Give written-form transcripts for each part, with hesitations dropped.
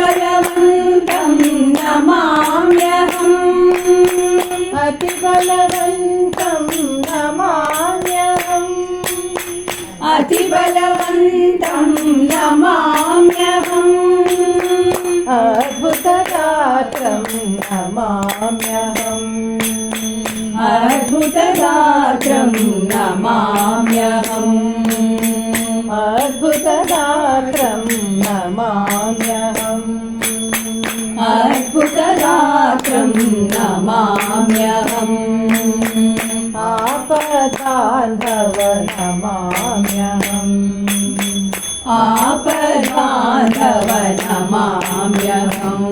अतिबलवन्तं नमाम्यहम् अतिबलवन्तं नमाम्यहम् अतिबलवन्तं नमाम्यहम् अद्भुतगात्रं नमाम्यहम् अद्भुतगात्रं नमाम्यहम् अद्भुतगात्रं नमाम्यहम् अद्भुतगात्रं नमाम्यहम् आपद्बान्धव नमाम्यहम् आपद्बान्धव नमाम्यहम्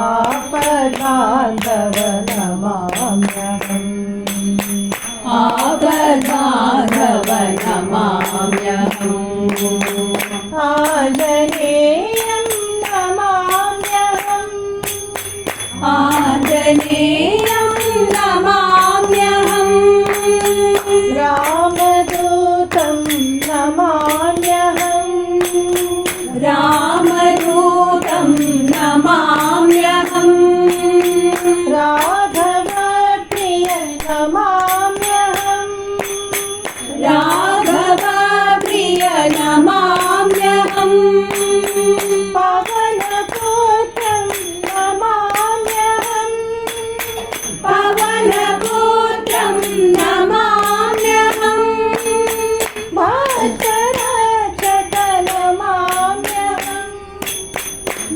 आपद्बान्धव नमाम्यहम् आपद्बान्धव नमाम्यहम् आञ्जनेयं नमाम्यहम् आञ्जनेयं नमाम्यहम् रामदूतं नमाम्यहम् रामदूतं नमाम्यहम् राघवप्रिय नमाम्यहम् राघवप्रिय नमाम्यहम् पवनपुत्रं नमाम्यहम् पवनपुत्रं नमाम्यहम् भक्तरक्षक नमाम्यहम्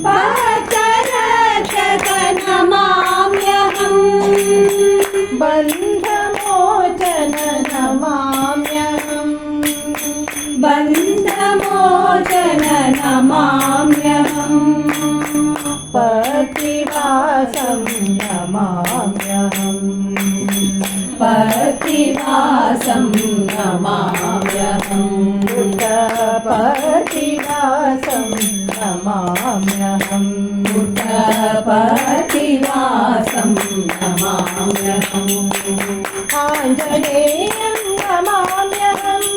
भक्तरक्षक नमाम्यहम् बन्धमोचन नमाम्यहम् बन्धमोचन नमाम्यहम् पतिवासं नमाम्यहम् पतिवासं नमाम्यहम् पतिवासं नमाम्यहम् पतिवासं नमाम्यहम् आञ्जनेयं नमाम्यहम्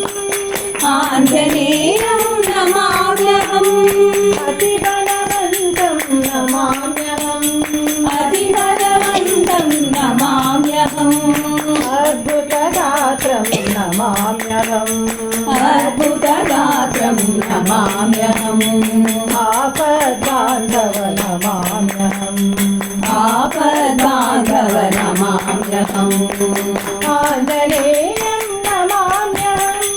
आञ्जनेयं नमाम्यहम् अतिबलवन्तं नमाम्यहम् अतिबलवन्तं नमाम्यहम् अद्भुतगात्रं नमाम्यहम् अद्भुतगात्रं नमाम्यहम् आपद्बान्धव नमाम्यहम् आपद्बान्धव नमाम्यहम् आञ्जनेयं नमाम्यहम्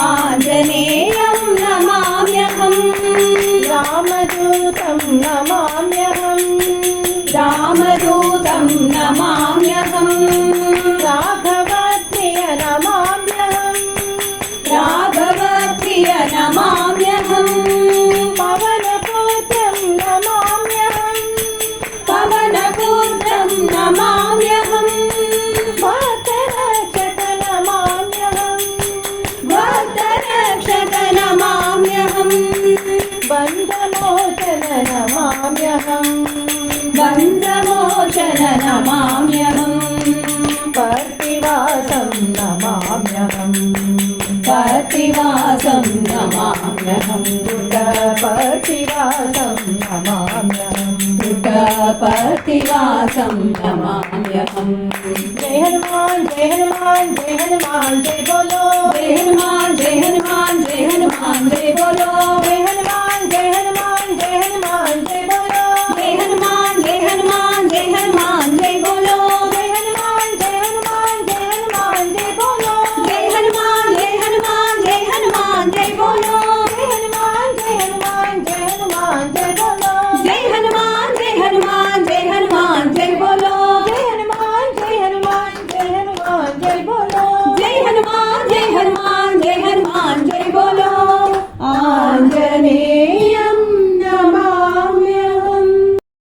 आञ्जनेयं नमाम्यहम् रामदूतं नमाम्यहम् रामदूतं नमाम्यहम् राघवप्रिय नमाम्यहम् राघवप्रिय नमाम्यहम् पवनपुत्रं नमाम्यहम् पवनपुत्रं नमाम्यहम् भक्तरक्षक नमाम्यहम् भक्तरक्षक नमाम्यहम् बन्धमोचन नमाम्यहम् बन्धमोचन नमाम्यहम् पतिवासं नमाम्यहम् पतिवासं नमाम्यहम् पतिवासं नमाम्यहम् पतिवासं नमाम्यहम् जय हनुमान जय हनुमान जय हनुमान जय बोलो जय हनुमान जय हनुमान जय हनुमान जय बोलो जय हनुमान जय हनुमान